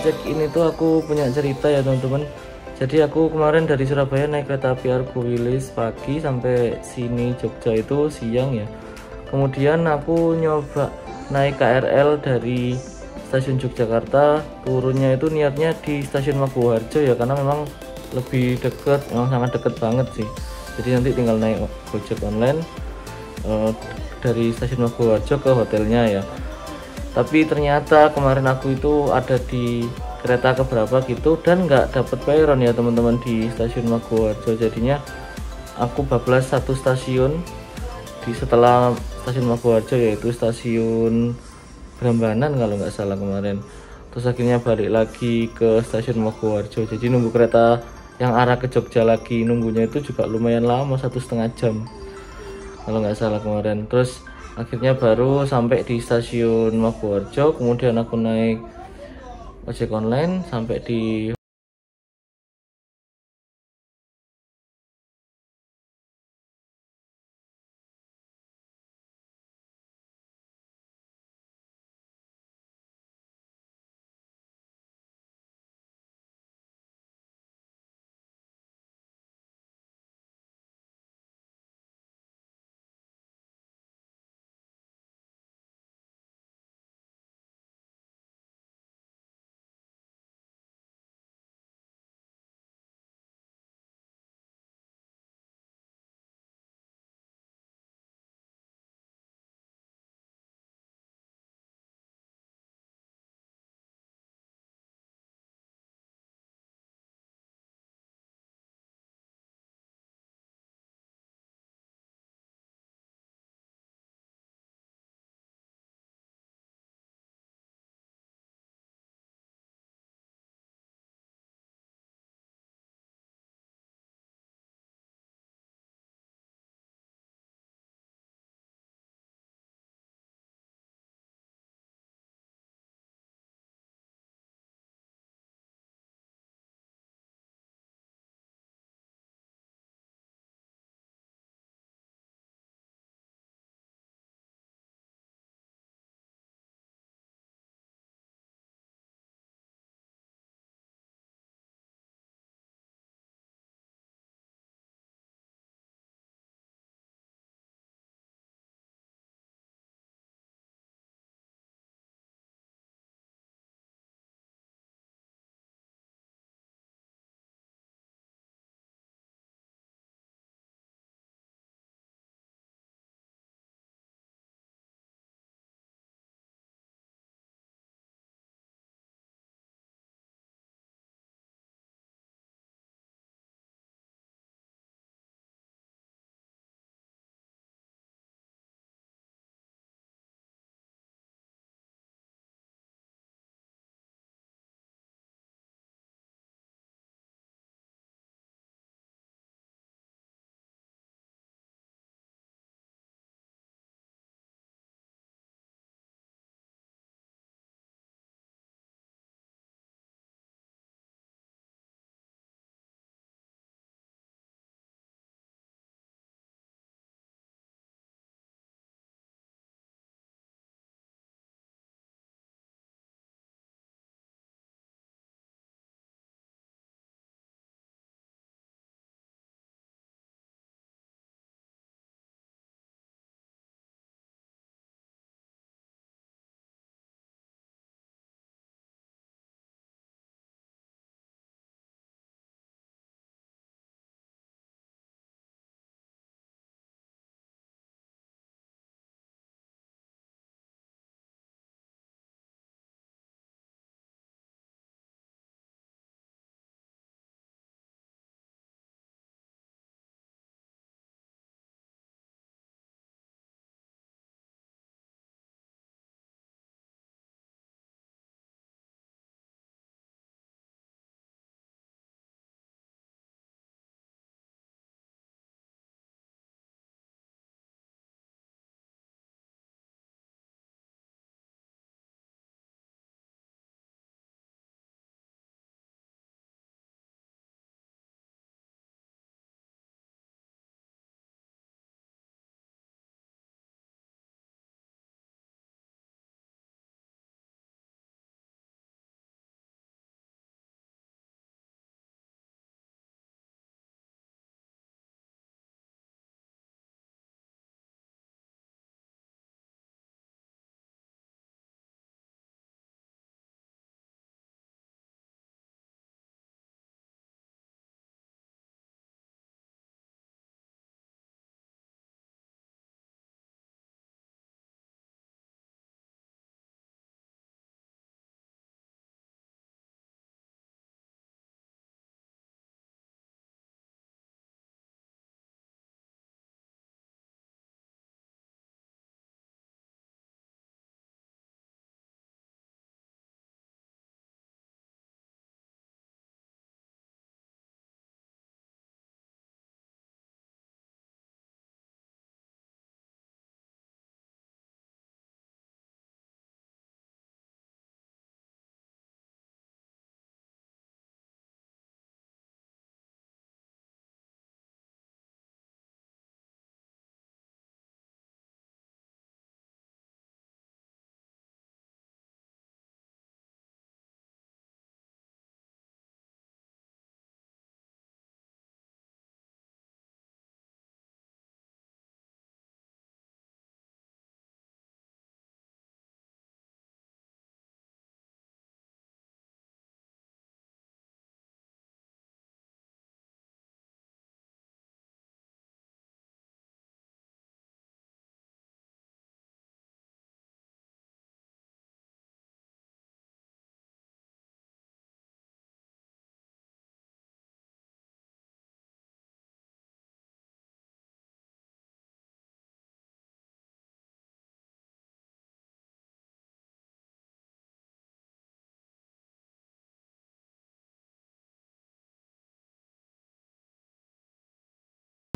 check in itu aku punya cerita ya teman-teman. Jadi aku kemarin dari Surabaya naik kereta api Argo Wilis pagi sampai sini Jogja itu siang ya. Kemudian aku nyoba naik KRL dari stasiun Yogyakarta, turunnya itu niatnya di stasiun Maguwoharjo ya, karena memang lebih deket, memang sangat deket banget sih. Jadi nanti tinggal naik Gojek online dari stasiun Maguwoharjo ke hotelnya ya. Tapi ternyata kemarin aku itu ada di kereta keberapa gitu dan nggak dapet peron ya teman-teman di stasiun Maguwoharjo. Jadinya aku bablas satu stasiun di setelah stasiun Maguwoharjo, yaitu stasiun Brambanan kalau nggak salah kemarin. Terus akhirnya balik lagi ke stasiun Maguwoharjo. Jadi nunggu kereta yang arah ke Jogja lagi, nunggunya itu juga lumayan lama, 1,5 jam kalau nggak salah kemarin. Terus akhirnya baru sampai di stasiun Maguwoharjo, kemudian aku naik ojek online sampai di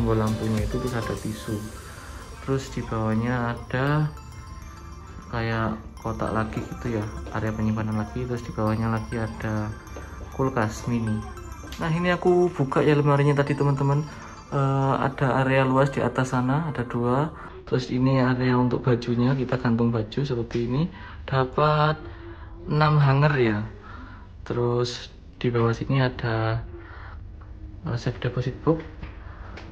tombol lampunya itu, terus ada tisu, terus di bawahnya ada kayak kotak lagi gitu ya, area penyimpanan lagi, terus di bawahnya lagi ada kulkas mini. Nah ini aku buka ya lemarinya tadi teman-teman. Ada area luas di atas sana, ada 2. Terus ini area untuk bajunya, kita gantung baju seperti ini. Dapat 6 hanger ya. Terus di bawah sini ada safe deposit box.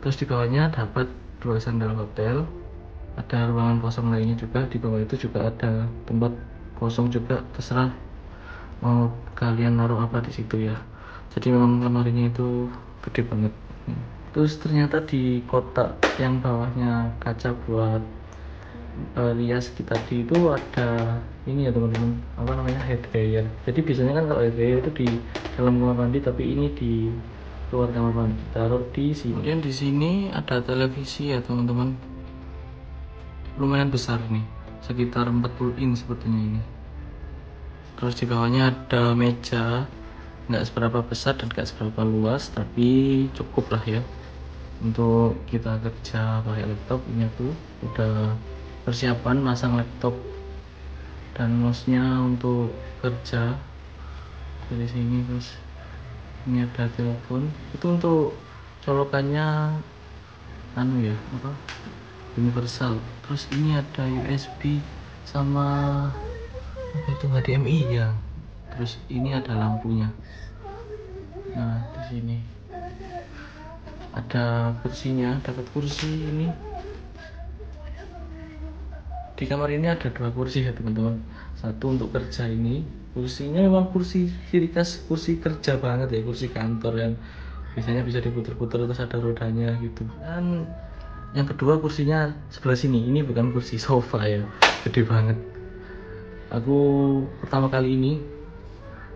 Terus di bawahnya dapat 2 sandal hotel. Ada ruangan kosong lainnya juga. Di bawah itu juga ada tempat kosong juga, terserah mau kalian naruh apa di situ ya. Jadi memang lemarinya itu gede banget. Terus ternyata di kotak yang bawahnya kaca buat rias kita tadi itu ada ini ya teman-teman, apa namanya, hair dryer. Jadi biasanya kan kalau hair dryer itu di dalam kamar mandi, tapi ini di luar kamar mandi, taruh di sini. Kemudian di sini ada televisi ya teman-teman, lumayan besar nih, sekitar 40 in sepertinya ini. Terus di bawahnya ada meja, nggak seberapa besar dan nggak seberapa luas, tapi cukup lah ya untuk kita kerja pakai laptop. Ini aku udah persiapan masang laptop dan mouse-nya untuk kerja dari sini. Terus ini ada telepon, itu untuk colokannya anu ya, apa, universal. Terus ini ada USB sama apa itu, HDMI ya. Terus ini ada lampunya. Nah di sini ada kursinya, dapat kursi ini. Di kamar ini ada 2 kursi ya teman-teman. Satu untuk kerja, ini kursinya memang kursi ciri khas kursi kerja banget ya, kursi kantor yang biasanya bisa diputer-puter terus ada rodanya gitu. Dan yang kedua kursinya sebelah sini, ini bukan kursi sofa ya, gede banget. Aku pertama kali ini,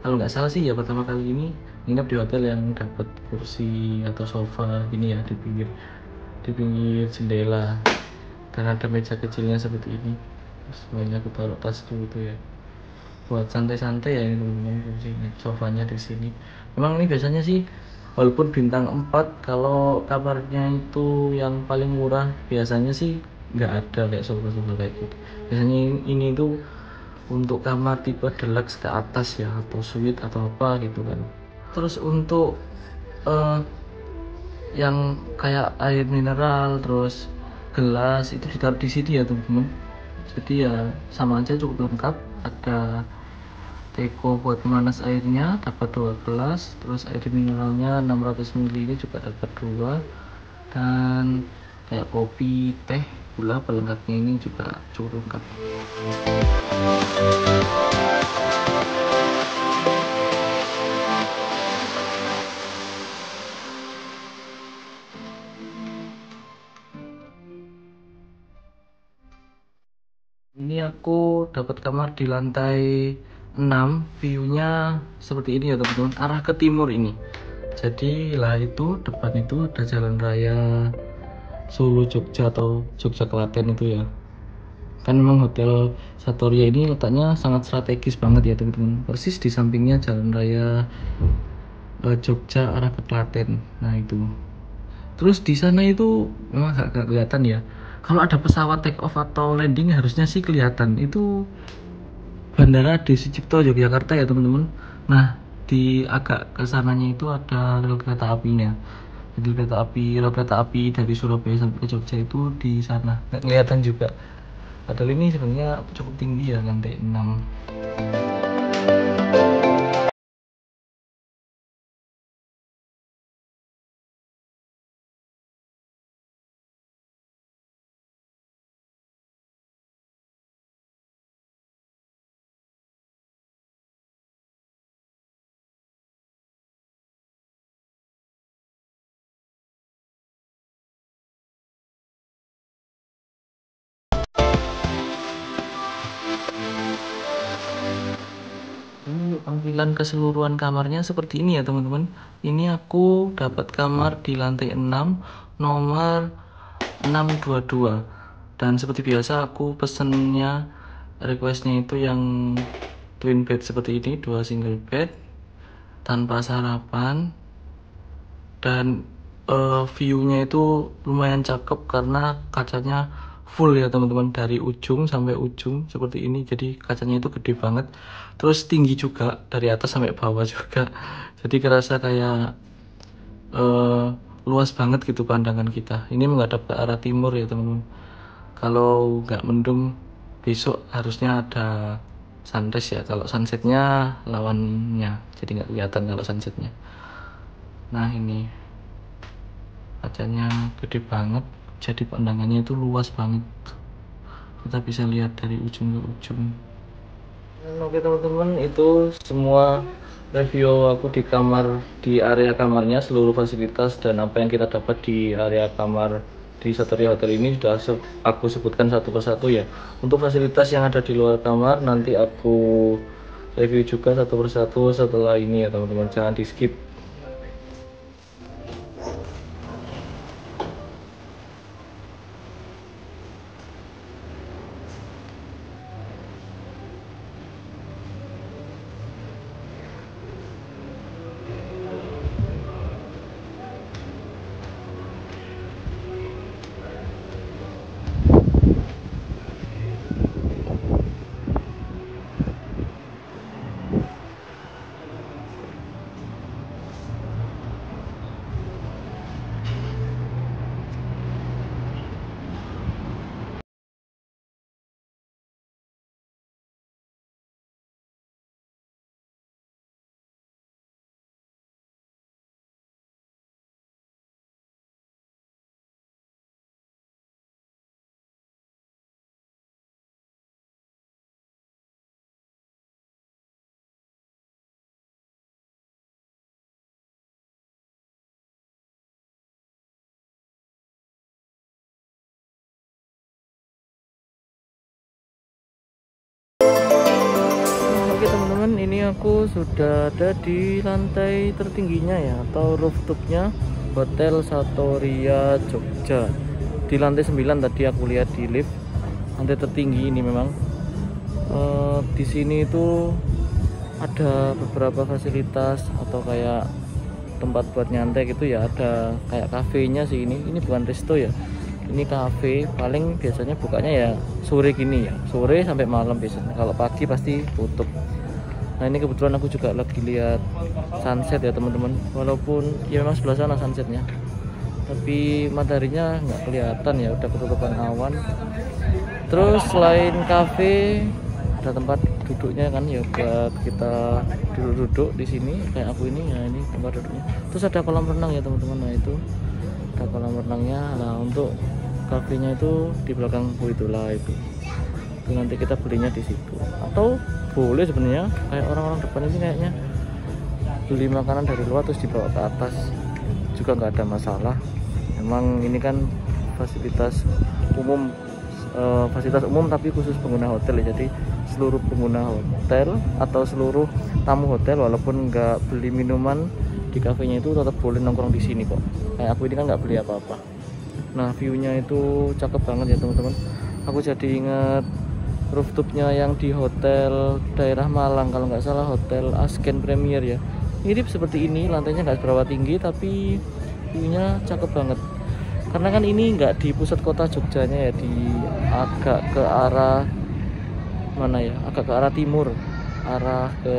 kalau nggak salah sih ya, pertama kali ini nginep di hotel yang dapat kursi atau sofa ini ya, di pinggir jendela, dan ada meja kecilnya seperti ini. Terus banyak aku taruh tas gitu ya, buat santai-santai ya ini teman-teman. Kursinya, sofanya di sini. Memang ini biasanya sih walaupun bintang 4, kalau kamarnya itu yang paling murah biasanya sih nggak ada kayak sofa-sofa kayak gitu. Biasanya ini tuh untuk kamar tipe deluxe ke atas ya, atau suite atau apa gitu kan. Terus untuk yang kayak air mineral, terus gelas, itu ditaruh di sini ya teman-teman. Jadi ya sama aja, cukup lengkap. Ada teko buat pemanas airnya, dapat 2 gelas. Terus air mineralnya 600 ml ini juga dapat 2. Dan kayak kopi, teh, gula, pelengkapnya ini juga cukup lengkap. Ini aku dapat kamar di lantai 6, view-nya seperti ini ya teman-teman, arah ke timur ini. Jadi lah itu depan itu ada jalan raya Solo Jogja atau Jogja Klaten itu ya. Kan memang hotel Satoria ini letaknya sangat strategis banget ya teman-teman. Persis di sampingnya jalan raya Jogja arah ke Klaten. Nah itu. Terus di sana itu memang gak kelihatan ya. Kalau ada pesawat take off atau landing harusnya sih kelihatan. Itu Bandara Desi Cipto Yogyakarta ya teman-teman. Nah di agak kesananya itu ada rel kereta apinya. Jadi rel kereta api dari Surabaya sampai ke Jogja itu di sana. Nggak kelihatan juga. Padahal ini sebenarnya cukup tinggi ya, lantai 6. Tampilan keseluruhan kamarnya seperti ini ya teman-teman. Ini aku dapat kamar di lantai 6, nomor 622. Dan seperti biasa aku pesennya, requestnya itu yang twin bed seperti ini, 2 single bed tanpa sarapan. Dan view-nya itu lumayan cakep karena kacanya full ya teman-teman, dari ujung sampai ujung seperti ini. Jadi kacanya itu gede banget, terus tinggi juga dari atas sampai bawah juga. Jadi kerasa kayak luas banget gitu pandangan kita. Ini menghadap ke arah timur ya teman-teman. Kalau nggak mendung besok harusnya ada sunrise ya, kalau sunsetnya lawannya, jadi nggak kelihatan kalau sunsetnya. Nah ini kacanya gede banget, jadi pandangannya itu luas banget, kita bisa lihat dari ujung ke ujung. Oke teman-teman, itu semua review aku di area kamarnya, seluruh fasilitas dan apa yang kita dapat di area kamar di Satori Hotel ini sudah aku sebutkan satu persatu ya. Untuk fasilitas yang ada di luar kamar nanti aku review juga satu persatu setelah ini ya teman-teman, jangan di skip. Oke teman-teman, ini aku sudah ada di lantai tertingginya ya, atau rooftopnya Hotel Satoria Jogja. Di lantai 9 tadi aku lihat di lift, lantai tertinggi ini memang. Di sini itu ada beberapa fasilitas atau kayak tempat buat nyantai gitu ya, ada kayak kafenya sih ini bukan resto ya. Ini cafe, paling biasanya bukanya ya sore gini ya, sore sampai malam biasanya. Kalau pagi pasti tutup. Nah ini kebetulan aku juga lagi lihat sunset ya teman-teman, walaupun ya memang sebelah sana sunsetnya, tapi mataharinya nggak kelihatan ya, udah ketutupan awan. Terus selain cafe ada tempat duduknya kan ya, buat kita duduk-duduk di sini kayak aku ini ya, ini tempat duduknya. Terus ada kolam renang ya teman-teman. Nah itu ada kolam renangnya. Nah untuk kafenya itu di belakangku itulah itu nanti kita belinya di situ, atau boleh sebenarnya kayak orang-orang depan ini kayaknya beli makanan dari luar terus dibawa ke atas juga nggak ada masalah. Memang ini kan fasilitas umum, tapi khusus pengguna hotel ya, jadi seluruh pengguna hotel atau seluruh tamu hotel walaupun nggak beli minuman di kafenya itu tetap boleh nongkrong di sini kok. Kayak aku ini kan nggak beli apa-apa. Nah viewnya itu cakep banget ya teman-teman. Aku jadi inget rooftopnya yang di hotel daerah Malang, kalau nggak salah Hotel Asken Premier ya. Mirip seperti ini, lantainya nggak seberapa tinggi tapi viewnya cakep banget. Karena kan ini nggak di pusat kota Jogjanya ya, di agak ke arah mana ya, agak ke arah timur, arah ke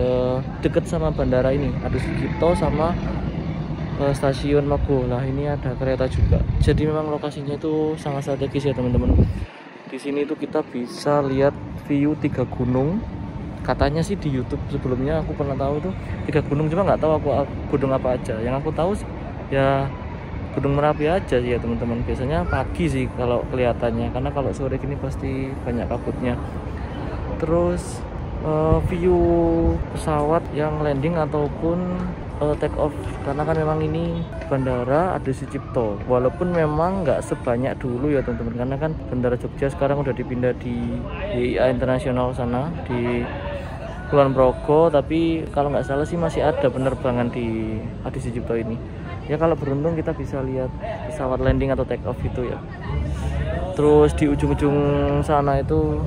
deket sama bandara ini, ada Sucipto sama stasiun Mago. Nah ini ada kereta juga, jadi memang lokasinya itu sangat strategis ya teman-teman. Di sini tuh kita bisa lihat view 3 gunung. Katanya sih di YouTube sebelumnya aku pernah tahu tuh 3 gunung, cuma nggak tahu aku gunung apa aja. Yang aku tahu ya Gunung Merapi aja sih ya teman-teman. Biasanya pagi sih kalau kelihatannya, karena kalau sore gini pasti banyak kabutnya. Terus view pesawat yang landing ataupun take off, karena kan memang ini bandara Adi Sucipto, walaupun memang nggak sebanyak dulu ya teman-teman, karena kan bandara Jogja sekarang udah dipindah di YIA Internasional sana di Kulon Progo, tapi kalau nggak salah sih masih ada penerbangan di Adi Sucipto ini ya. Kalau beruntung kita bisa lihat pesawat landing atau take off itu ya. Terus di ujung-ujung sana itu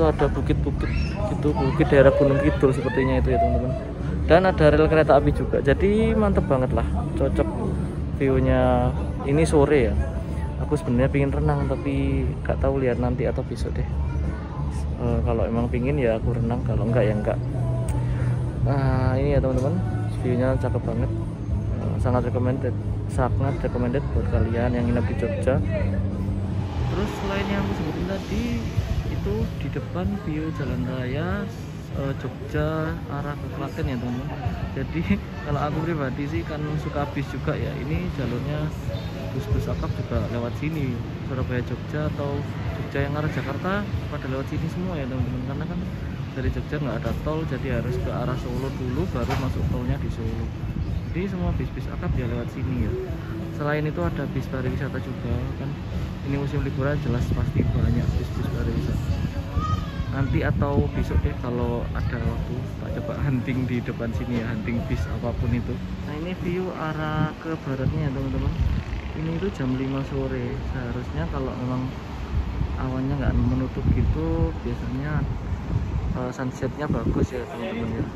ada bukit-bukit gitu, bukit daerah Gunung Kidul sepertinya itu ya teman-teman. Dan ada rel kereta api juga, jadi mantep banget lah, cocok videonya ini sore ya. Aku sebenarnya pingin renang tapi gak tahu, lihat nanti atau besok deh. Kalau emang pingin ya aku renang, kalau enggak ya enggak. Nah ini ya teman-teman, videonya cakep banget. Sangat recommended buat kalian yang nginep di Jogja. Terus selain yang aku sebutin tadi, itu di depan view jalan raya Jogja arah ke Klaten ya teman-teman. Jadi kalau aku pribadi sih kan suka bis juga ya, ini jalurnya bus-bus akap juga lewat sini, Surabaya Jogja atau Jogja yang arah Jakarta pada lewat sini semua ya teman-teman, karena kan dari Jogja nggak ada tol, jadi harus ke arah Solo dulu baru masuk tolnya di Solo. Jadi semua bis-bis akap ya lewat sini ya. Selain itu ada bis pariwisata juga kan, ini musim liburan jelas pasti banyak bis-bis pariwisata. Nanti atau besok deh kalau ada waktu tak coba hunting di depan sini ya, hunting bis apapun itu. Nah ini view arah ke baratnya ya teman-teman. Ini itu jam 5 sore, seharusnya kalau memang awannya nggak menutup gitu biasanya sunsetnya bagus ya teman-teman ya.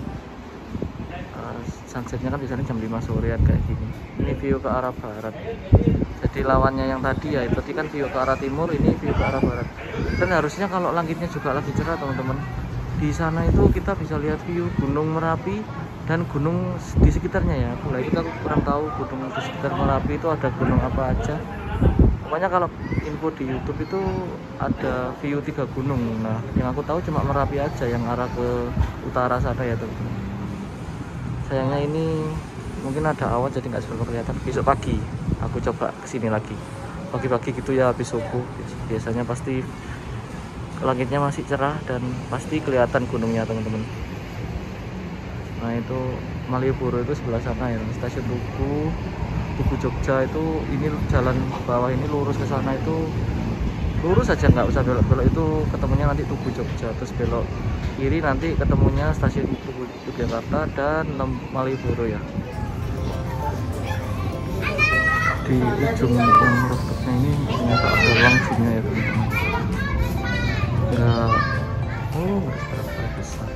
Sunsetnya kan biasanya jam 5 sorean kayak gini. Ini view ke arah barat, jadi lawannya yang tadi ya, tadi kan view ke arah timur, ini view ke arah barat. Dan harusnya kalau langitnya juga lagi cerah teman-teman, di sana itu kita bisa lihat view Gunung Merapi dan gunung di sekitarnya ya. Mulai kita kurang tahu gunung di sekitar Merapi itu ada gunung apa aja. Pokoknya kalau info di YouTube itu ada view 3 gunung. Nah yang aku tahu cuma Merapi aja yang arah ke utara sana ya teman-teman. Sayangnya ini mungkin ada awan jadi nggak seberapa kelihatan. Besok pagi aku coba kesini lagi, pagi-pagi gitu ya, habis subuh biasanya pasti langitnya masih cerah dan pasti kelihatan gunungnya teman-teman. Nah itu Malioboro itu sebelah sana ya, stasiun Tugu Jogja itu, ini jalan bawah ini lurus ke sana itu lurus aja, nggak usah belok-belok, itu ketemunya nanti Tugu Jogja. Terus belok kiri nanti ketemunya stasiun Tugu Yogyakarta dan Malioboro ya. Di ujung yang rooftopnya ini ternyata ada ruang gymnya ya teman-teman. Enggak, oh berapa besar.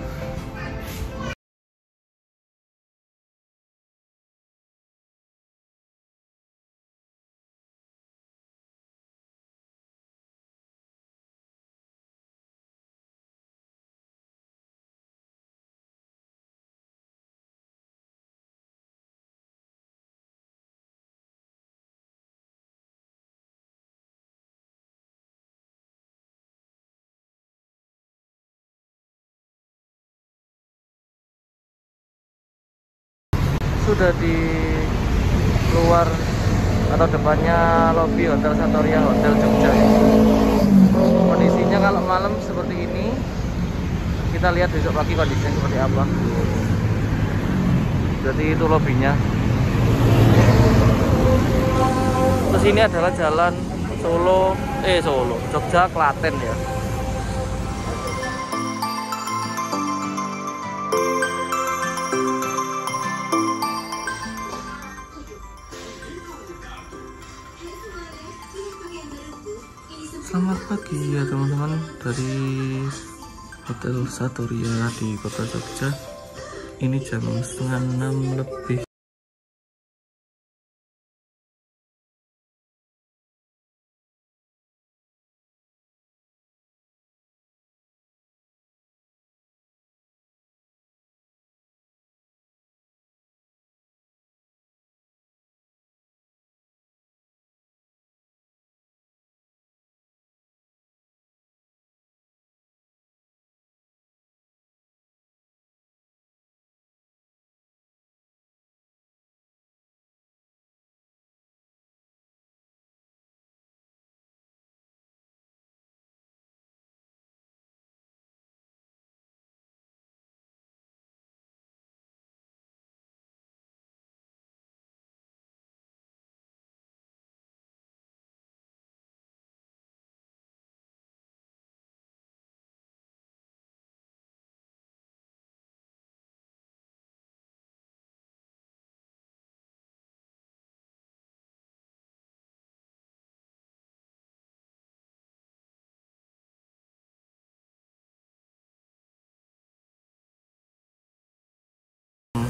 Sudah di luar atau depannya lobi Hotel Santoria Hotel Jogja. Kondisinya kalau malam seperti ini, kita lihat besok pagi kondisinya seperti apa. Jadi itu lobinya. Terus ini adalah jalan Solo Jogja Klaten ya. Selamat pagi ya teman-teman, dari Hotel Santoria di kota Jogja. Ini jam 5:30 lebih.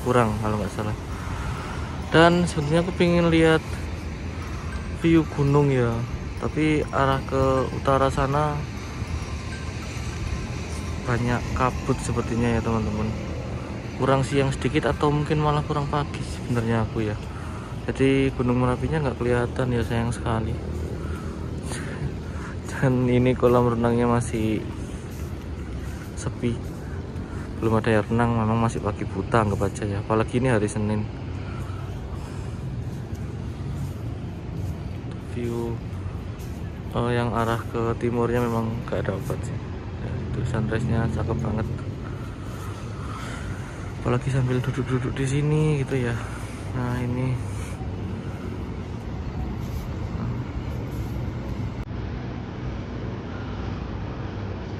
Kurang kalau nggak salah. Dan sebenarnya aku pengen lihat view gunung ya, tapi arah ke utara sana banyak kabut sepertinya ya teman-teman. Kurang siang sedikit atau mungkin malah kurang pagi sebenarnya aku ya. Jadi gunung Merapinya nggak kelihatan ya, sayang sekali. Dan ini kolam renangnya masih sepi, belum ada yang renang. Memang masih pagi buta anggap aja ya, apalagi ini hari Senin. View yang arah ke timurnya memang gak ada obat sih ya, itu sunrise nya cakep banget, apalagi sambil duduk-duduk di sini gitu ya. Nah ini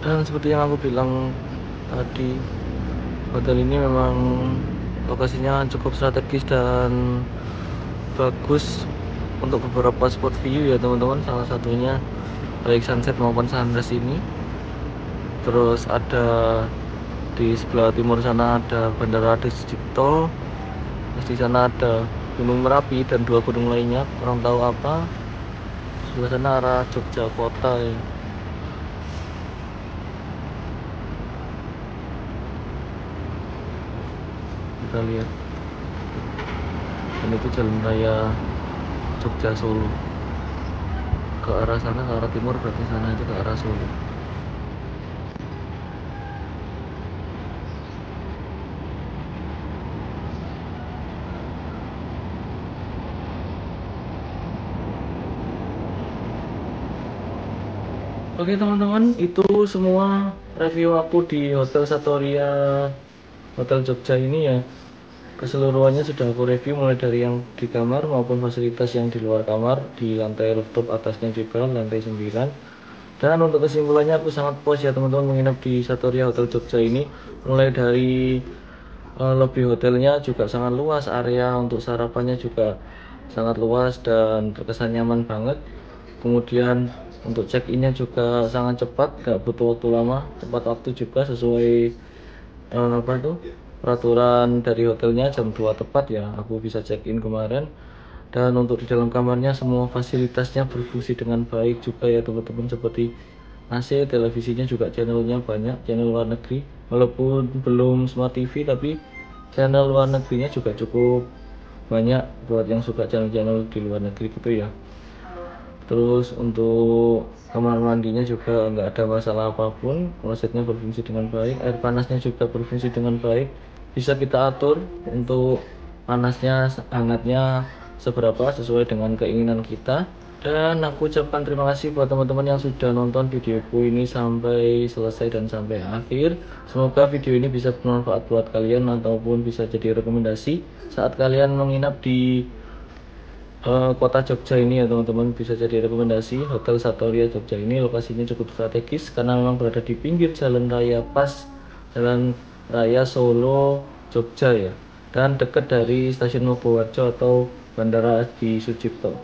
dan seperti yang aku bilang tadi, hotel ini memang lokasinya cukup strategis dan bagus untuk beberapa spot view ya teman-teman. Salah satunya baik sunset maupun sunrise ini. Terus ada di sebelah timur sana ada Bandara Adi Sucipto. Terus di sana ada Gunung Merapi dan 2 gunung lainnya, kurang tahu apa. Sebelah sana arah Jogja kota ya. Kita lihat. Dan itu jalan raya Jogja Solo. Ke arah sana, ke arah timur, berarti sana itu ke arah Solo. Oke teman-teman, itu semua review aku di Hotel Satoria Hotel Jogja ini ya. Keseluruhannya sudah aku review, mulai dari yang di kamar maupun fasilitas yang di luar kamar, di lantai rooftop atasnya juga, lantai 9. Dan untuk kesimpulannya aku sangat puas ya teman-teman menginap di Satoria Hotel Jogja ini. Mulai dari lobby hotelnya juga sangat luas, area untuk sarapannya juga sangat luas dan terkesan nyaman banget. Kemudian untuk check-innya juga sangat cepat, gak butuh waktu lama, tepat waktu juga sesuai apa tuh peraturan dari hotelnya. Jam 2 tepat ya aku bisa check-in kemarin. Dan untuk di dalam kamarnya semua fasilitasnya berfungsi dengan baik juga ya teman-teman, seperti AC, televisinya juga channelnya banyak, channel luar negeri, walaupun belum smart TV tapi channel luar negerinya juga cukup banyak buat yang suka channel-channel di luar negeri gitu ya. Terus untuk kamar mandinya juga nggak ada masalah apapun, klosetnya berfungsi dengan baik, air panasnya juga berfungsi dengan baik, bisa kita atur untuk panasnya hangatnya seberapa sesuai dengan keinginan kita. Dan aku ucapkan terima kasih buat teman-teman yang sudah nonton videoku ini sampai selesai dan sampai akhir. Semoga video ini bisa bermanfaat buat kalian ataupun bisa jadi rekomendasi saat kalian menginap di kota Jogja ini ya teman-teman. Bisa jadi rekomendasi Hotel Satoria Jogja ini. Lokasinya cukup strategis karena memang berada di pinggir jalan raya, pas jalan raya Solo Jogja ya, dan dekat dari stasiun Mobowarjo atau Bandara Adi Sucipto.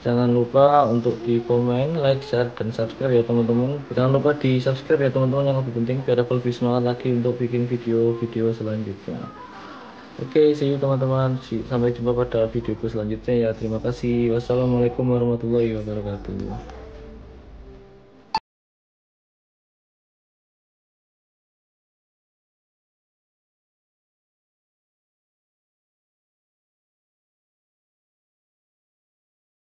Jangan lupa untuk di komen, like, share, dan subscribe ya teman-teman. Jangan lupa di subscribe ya teman-teman, yang lebih penting biar aku lebih semangat lagi untuk bikin video-video selanjutnya. Oke, see you teman-teman. Sampai jumpa pada videoku selanjutnya ya. Terima kasih. Wassalamualaikum warahmatullahi wabarakatuh.